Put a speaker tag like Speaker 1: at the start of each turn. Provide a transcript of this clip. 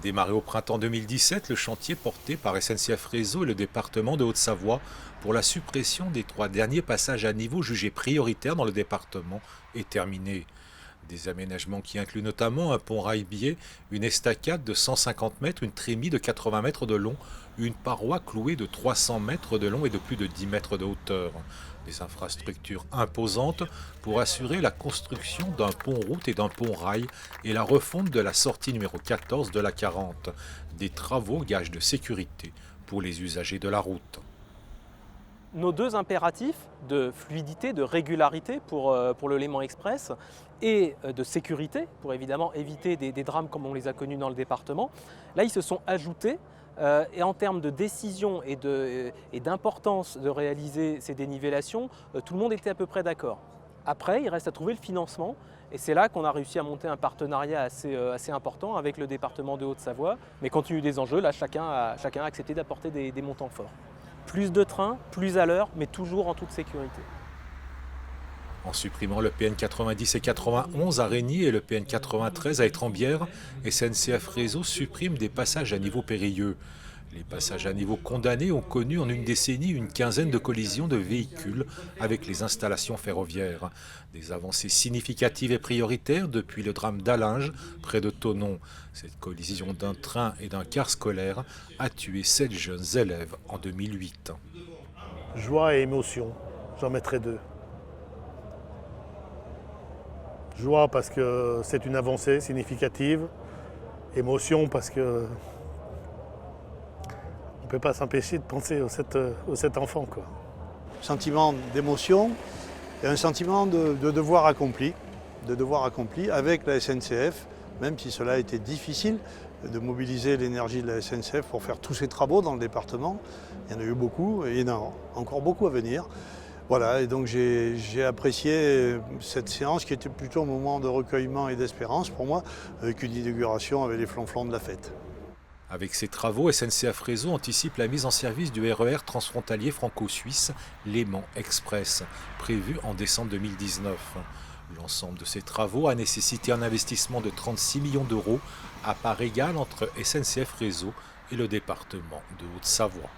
Speaker 1: Démarré au printemps 2017, le chantier porté par SNCF Réseau et le département de Haute-Savoie pour la suppression des 3 derniers passages à niveau jugés prioritaires dans le département est terminé. Des aménagements qui incluent notamment un pont rail-biais, une estacade de 150 mètres, une trémie de 80 mètres de long, une paroi clouée de 300 mètres de long et de plus de 10 mètres de hauteur. Des infrastructures imposantes pour assurer la construction d'un pont-route et d'un pont-rail et la refonte de la sortie numéro 14 de la 40. Des travaux gage de sécurité pour les usagers de la route.
Speaker 2: Nos deux impératifs de fluidité, de régularité pour le Léman Express et de sécurité, pour évidemment éviter des drames comme on les a connus dans le département, là ils se sont ajoutés et en termes de décision et d'importance de réaliser ces dénivellations, tout le monde était à peu près d'accord. Après, il reste à trouver le financement et c'est là qu'on a réussi à monter un partenariat assez important avec le département de Haute-Savoie. Mais compte tenu des enjeux, là chacun a accepté d'apporter des montants forts. Plus de trains, plus à l'heure, mais toujours en toute sécurité.
Speaker 1: En supprimant le PN 90 et 91 à Régny et le PN 93 à Étrembières, SNCF Réseau supprime des passages à niveau périlleux. Les passages à niveau condamnés ont connu en une décennie une quinzaine de collisions de véhicules avec les installations ferroviaires. Des avancées significatives et prioritaires depuis le drame d'Allinges, près de Thonon. Cette collision d'un train et d'un car scolaire a tué 7 jeunes élèves en 2008.
Speaker 3: Joie et émotion, j'en mettrai deux. Joie parce que c'est une avancée significative. Émotion parce que on ne peut pas s'empêcher de penser aux sept enfants, quoi.
Speaker 4: Sentiment d'émotion et un sentiment de devoir accompli, avec la SNCF, même si cela a été difficile de mobiliser l'énergie de la SNCF pour faire tous ces travaux dans le département. Il y en a eu beaucoup et il y en a encore beaucoup à venir. Voilà, et donc j'ai apprécié cette séance qui était plutôt un moment de recueillement et d'espérance pour moi, avec une inauguration avec les flonflons de la fête.
Speaker 1: Avec ces travaux, SNCF Réseau anticipe la mise en service du RER transfrontalier franco-suisse Léman Express, prévu en décembre 2019. L'ensemble de ces travaux a nécessité un investissement de 36 millions d'euros à part égale entre SNCF Réseau et le département de Haute-Savoie.